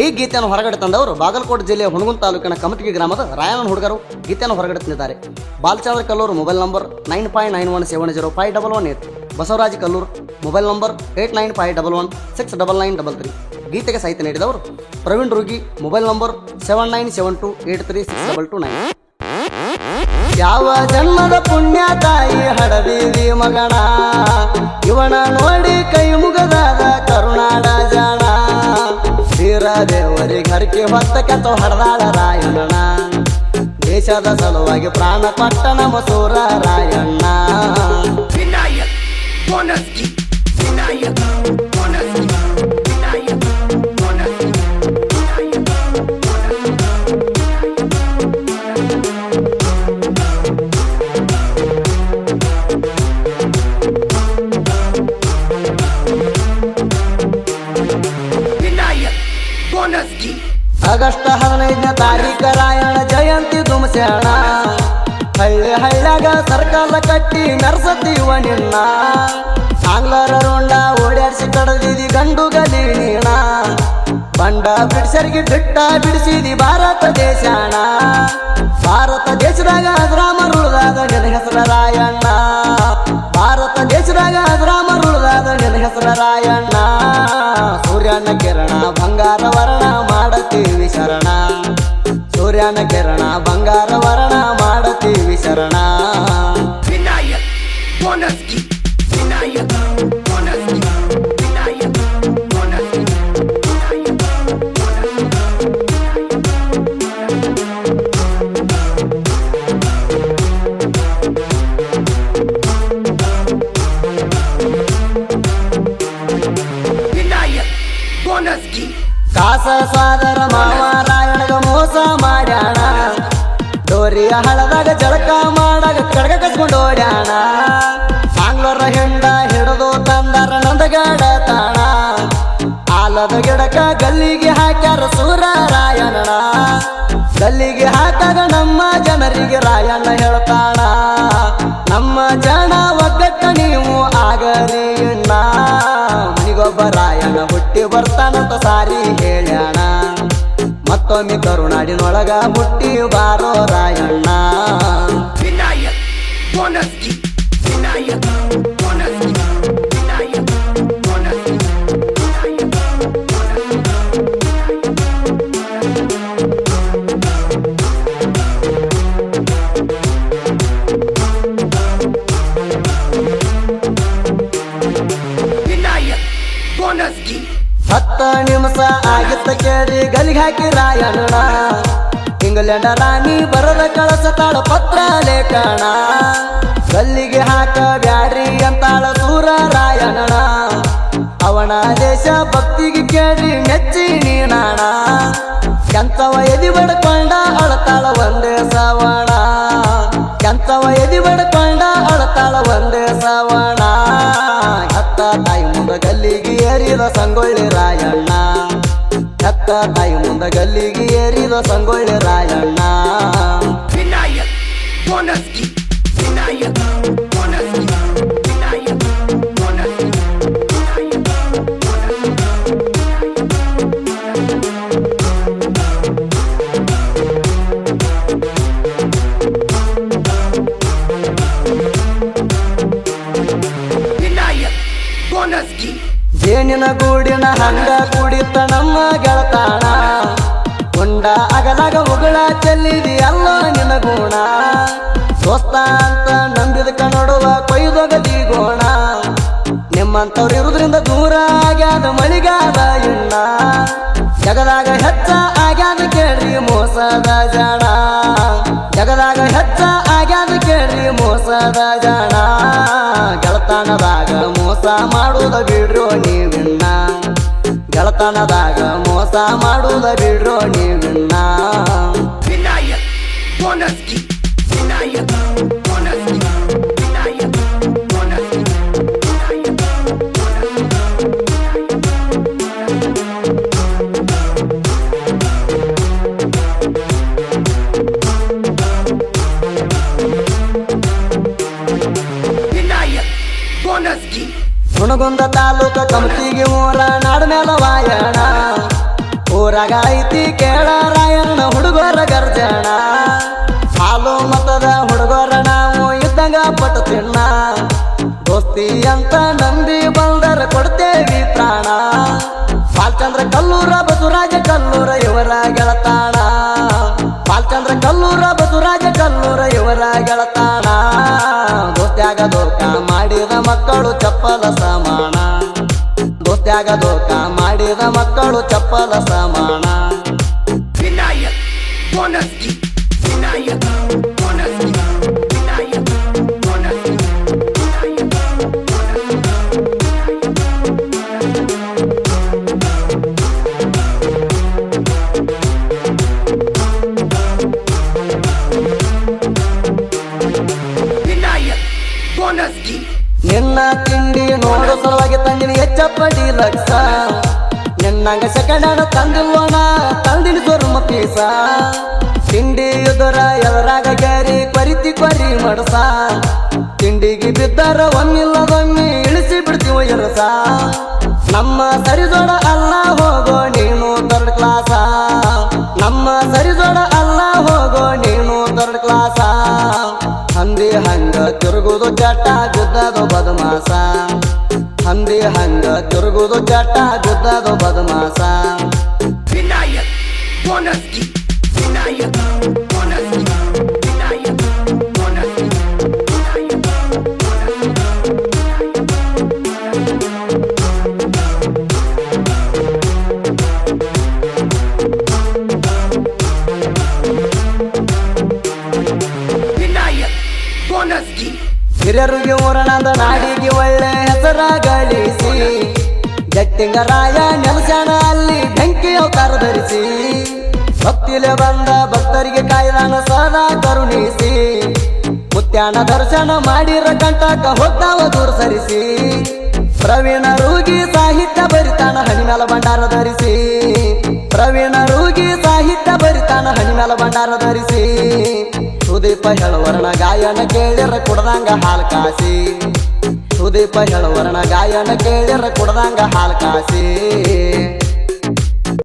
ಈ ಗೀತೆಯನ್ನು ಹೊರಗಡೆ ತಂದವರು ಬಾಗಲಕೋಟೆ ಜಿಲ್ಲೆಯ ಹುಣಗುಂದ ತಾಲೂಕಿನ ಕಮಟಗಿ ಗ್ರಾಮದ ರಾಯಣ್ಣ ಹುಡುಗರು ಗೀತೆಯನ್ನು ಹೊರಗಡೆ ತಂದಿದ್ದಾರೆ. Balachandra Kallur mobile number 9591705118. Basavaraj Kallur mobile number 8951169933. ಗೀತೆಗೆ ಸಾಹಿತ್ಯ ನೀಡಿದವರು ಪ್ರವೀಣ್ ರುಗಿ ಮೊಬೈಲ್ ನಂಬರ್ 7972836229. ಯಾವ ಜನ್ಮದ ಪುಣ್ಯ ತಾಯಿ ಹಡದೀವಿ ಮಗಣ, ಇವನ ನೋಡಿ ಕೈ ಮುಗದಾದ ಕರುನಾಡ ಜಾಣ. ವೀರ ದೇವರಿಗೆ ಹರಕೆ ಹೊತ್ತ ಕೆತ್ತ ಹಡದಾಳ ರಾಯಣ್ಣ, ದೇಶದ ಸಲುವಾಗಿ ಪ್ರಾಣ ಕೊಟ್ಟ ನಮ್ಮ ಸೂರ ರಾಯಣ್ಣ. ಆಗಸ್ಟ್ 15ನೇ ತಾರೀಖ ರಾಯಣ್ಣ ಜಯಂತಿ ದುಮಸ್ಯಾಣ. ಹಳ್ಳಿ ಹಳ್ಳ್ಯಾಗ ಸರ್ಕಲ್ ಕಟ್ಟಿ ಮೆರ್ಸತ್ತೀವ ನಿನ್ನ, ಆಂಗ್ಲರ ರೋಂಡ ಓಡ್ಯಾಡ್ಸಿ ಕಡದಿದಿ ಗಂಡು ಗಲಿ ನೀಣ. ಬಂಡ ಬಿಡಿಸರಿಗೆ ಬಿಟ್ಟ ಬಿಡಿಸಿದಿ ಭಾರತ ದೇಶಾಣ, ಭಾರತ ದೇಶದಾಗ ರಾಮರುಳದಾದ ನಿನ್ನ ಹೆಸರ ರಾಯಣ್ಣ, ಭಾರತ ದೇಶದಾಗ ರಾಮರುಳದಾದ ನಿನ್ನ ಹೆಸರ ರಾಯಣ್ಣ. ಸೂರ್ಯನ ಕಿರಣ ಬಂಗಾರ ವರ್ಣ ಮಾಡತೀವಿ ಶರಣ, ಸೂರ್ಯನ ಕಿರಣ ಬಂಗಾರ ವರ್ಣ ಮಾಡತೀವಿ ಶರಣ. ಕಾಸ ಸಾದರ ಮಾವ ರಾಯಣಗ ಮೋಸ ಮಾಡ್ಯಾಣ, ಡೋರಿಯ ಹಳದಾಗ ಜಳಕ ಮಾಡಾಗ ಕಡಗ ಕಸ್ಕೊಂಡು ಓಡ್ಯಾಣ. ಆಂಗ್ಲರ ಹೆಂಡ ಹಿಡಿದು ತಂದರ ನಂದಗಡ ತಾಣ, ಆಲದ ಗಿಡಕ ಗಲ್ಲಿಗೆ ಹಾಕ್ಯಾರ ಸೂರ ರಾಯಣ್ಣ. ಗಲ್ಲಿಗೆ ಹಾಕಾಗ ನಮ್ಮ ಜನರಿಗೆ ರಾಯಣ್ಣ ಹೇಳ್ತಾಣ, ನಮ್ಮ ಜನ ಒಗ್ಗಟ್ಟ ನೀವು ಆಗರಿ ಅಣ್ಣ. ಮನಿಗೊಬ್ಬ ರಾಯಣ್ಣ ಹುಟ್ಟಿ ಬರ್ತಾನಂತ ಸಾರಿ ಹೇಳ್ಯಾಣ, ಮತ್ತೊಮ್ಮೆ ಕರುನಾಡಿನೊಳಗ ಹುಟ್ಟಿ ಬಾರೋ ರಾಯಣ್ಣ. ಹತ್ತ ನಿಮಿಷ ಆಗಿತ್ತ ಕೇಳಿ ಗಲಿಗೆ ಹಾಕಿ ರಾಯಣ್ಣ, ಇಂಗ್ಲೆಂಡ ರಾಣಿ ಬರದ ಕಳಸತಾಳ ಪತ್ರ ಲೇಖನ. ಗಲ್ಲಿಗೆ ಹಾಕ ಬ್ಯಾಡ್ರಿ ಅಂತಾಳ ಸೂರ ರಾಯಣ್ಣ, ಅವನ ದೇಶ ಭಕ್ತಿಗೆ ಕೇಳಿ ಮೆಚ್ಚಿ ನೀನಾಣ. ಕೆಂತವ ಎದಿ ಬಡ್ಕೊಂಡ ಅಳತಾಳ ಒಂದೇ ಸವಣ, ಕೆಂತವ ಎದಿ ಬಡ್ಕೊಂಡ ಅಳತಾಳ ಒಂದೇ ಸವಣ. ಹೆತ್ತ ತಾಯಿ ಮುಂದ ಗಲ್ಲಿಗೆ ಏರಿದ ಸಂಗೊಳ್ಳಿ ರಾಯಣ್ಣ, ಹೆತ್ತ ತಾಯಿ ಮುಂದ ಗಲ್ಲಿಗೆ ಏರಿದ ಸಂಗೊಳ್ಳಿ ರಾಯಣ್ಣ. ಜೇನಿನ ಗೂಡಿನ ಹಂಗ ಕುಡಿತ ನಮ್ಮ ಗೆಳತಾಣ, ಗುಂಡ ಅಗಲಾಗ ಉಗಳ ಚೆಲ್ಲಿದಿ ಅಲ್ಲ ನಿನ್ನ ಗುಣ. ದೋಸ್ತ ಅಂತ ನಂಬಿದ ಕನ್ನಡುವ ಕೊಯ್ದೊಗದಿ ಗೋಣ, ನಿಮ್ಮಂತವ್ರು ಇರುವುದ್ರಿಂದ ದೂರ ಆಗ್ಯಾದ ಮಳಿಗಾದ ಇಣ್ಣ. ಜಗದಾಗ ಹೆಚ್ಚ ಆಗ್ಯಾದ ಕೇಳ್ರಿ ಮೋಸದ ಜಾಣ, ಜಗದಾಗ ಹೆಚ್ಚ ಆಗ್ಯಾದ ಕೇಳ್ರಿ ಮೋಸದ ಜಾಣ. ಗೆಳತನದಾಗ ಮೋಸ ಮಾಡುವುದ ಬಿಡ್ರೋ ನೀವಿನ್ನ, ಗೆಳತನದಾಗ ಮೋಸ ಮಾಡುವುದ ಬಿಡ್ರೋ ನೀವಿನ್ನ. ಹುಣಗುಂದ ತಾಲೂಕ ಕಮತಿಗೆ ಊರ ನಾಡ ಮೇಲ ವಾಯಣ, ಊರಾಗ ಐತಿ ಕೇಳ ರಾಯಣ್ಣ ಹುಡುಗರ ಗರ್ಜನ ಹಾಲು ಮತದ ಹುಡುಗರ ನಾವು ಇದ್ದಂಗ ಪಟ್ಟು ತಿನ್ನ ದೋಸ್ತಿ ಅಂತ ನಂಬಿ ಬಂದರ ಕೊಡ್ತೇವಿ ಪ್ರಾಣ ಬಾಲಚಂದ್ರ ಕಲ್ಲೂರ ಬಸವರಾಜ ಕಲ್ಲೂರ ಇವರ ಗೆಳತಾಣ ಬಾಲಚಂದ್ರ ಕಲ್ಲೂರ ಬಸವರಾಜ ಕಲ್ಲೂರ ಇವರ ಗೆಳತಾಣ ದೋಸ್ತ್ಯಾಗ ದೋಕ ಮಾಡಿದ ಮಕ್ಕಳು ಚಪ್ಪಲ ಸಮಾನ ದೋಸ್ತ್ಯಾಗ ದೋಕ ಮಾಡಿದ ಮಕ್ಕಳು ಚಪ್ಪಲ ಸಮಾನ ವಿನಾಯಕ್ ಬೋನಸ್ಕಿ ವಿನಾಯಕ್ ಬೋನಸ್ಕಿ ವಿನಾಯಕ್ ಬೋನಸ್ಕಿ ವಿನಾಯಕ್ ಬೋನಸ್ಕಿ ನಿನ್ನ ತಿಂಡಿ ನೋಡು ಸಲುವಾಗಿ ತಂದಿನಿ ಹೆಚ್ಚಪ್ಪಡಿ ಲಕ್ಷ ನಿನ್ನಂಗ ಸೆಕೆಂಡ್ ತಂದಿಲ್ವಣ ತಂದಿನ ಸೊರ್ಮ ಪೀಸ ತಿಂಡಿ ಎದುರ ಎದರಾಗ ಗ್ಯಾರಿ ಕೊರಿತಿ ಕೊರಿ ಮಡಸ ತಿಂಡಿಗೆ ಬಿದ್ದರ ಒಮ್ಮಿಲ್ಲದೊಮ್ಮೆ ಇಳಿಸಿ ಬಿಡ್ತೀವ ಎರಸ ನಮ್ಮ ಸರಿದೊಡ ಅಲ್ಲ ಹೋಗೋ ನೀನು ಥರ್ಡ್ ಕ್ಲಾಸ ನಮ್ಮ ಸರಿದೊಡ ಅಲ್ಲ ಹೋಗೋ ನೀನು ಥರ್ಡ್ ಕ್ಲಾಸ ಹಂದಿ ಹಂಗ ತಿರುಗುದು ಚಟ ಗುದ್ದದು ಬದಮಾಸ ಹಂದಿ ಹಂಗ ತಿರುಗುದು ಚಟ ಗುದ್ದದು ಬದಮಾಸ ವಿನಾಯಕ್ ಬೋನಸ್ಕಿ ವಿನಾಯಕ್ ಬೋನಸ್ಕಿ ವಿನಾಯಕ್ ಬೋನಸ್ಕಿ ವಿನಾಯಕ್ ಬೋನಸ್ಕಿ ಹಿರಿಯರಿಗೆ ಊರಣದ ನಾಡಿಗೆ ಒಳ್ಳೆ ಹೆಸರ ಗಳಿಸಿ ಜಟ್ಟಿಂಗರಾಯ ನೆಲಸನ ಅಲ್ಲಿ ಬೆಂಕಿ ಅವತಾರ ಧರಿಸಿ ಭಕ್ತಿಲೆ ಬಂದ ಭಕ್ತರಿಗೆ ಕಾಯ್ದಾನ ಸದಾ ಕರುಣಿಸಿ ಮುತ್ಯಾನ ದರ್ಶನ ಮಾಡಿರ ಕಂಟಕ ಹೋಗ್ತಾವ ದೂರ ಸರಿಸಿ ಪ್ರವೀಣ ರೂಗಿ ಸಾಹಿತ್ಯ ಬರಿತಾನ ಹಣಿಮೇಲ ಭಂಡಾರ ಧರಿಸಿ ಪ್ರವೀಣ ರೂಗಿ ಸಾಹಿತ್ಯ ಬರಿತಾನ ಹಣಿಮೇಲ ಭಂಡಾರ ಧರಿಸಿ ಸುದೀಪ ಹೇಳುವರ್ಣ ಗಾಯನ ಕೇಳಿರ ಕುಡ್ದಂಗ ಹಾಲ್ ಕಾಸಿ ಸುದೀಪ ಹೇಳುವರ್ಣ ಗಾಯನ ಕೇಳಿರ ಕುಡ್ದಂಗ ಹಾಲ್ ಕಾಸಿ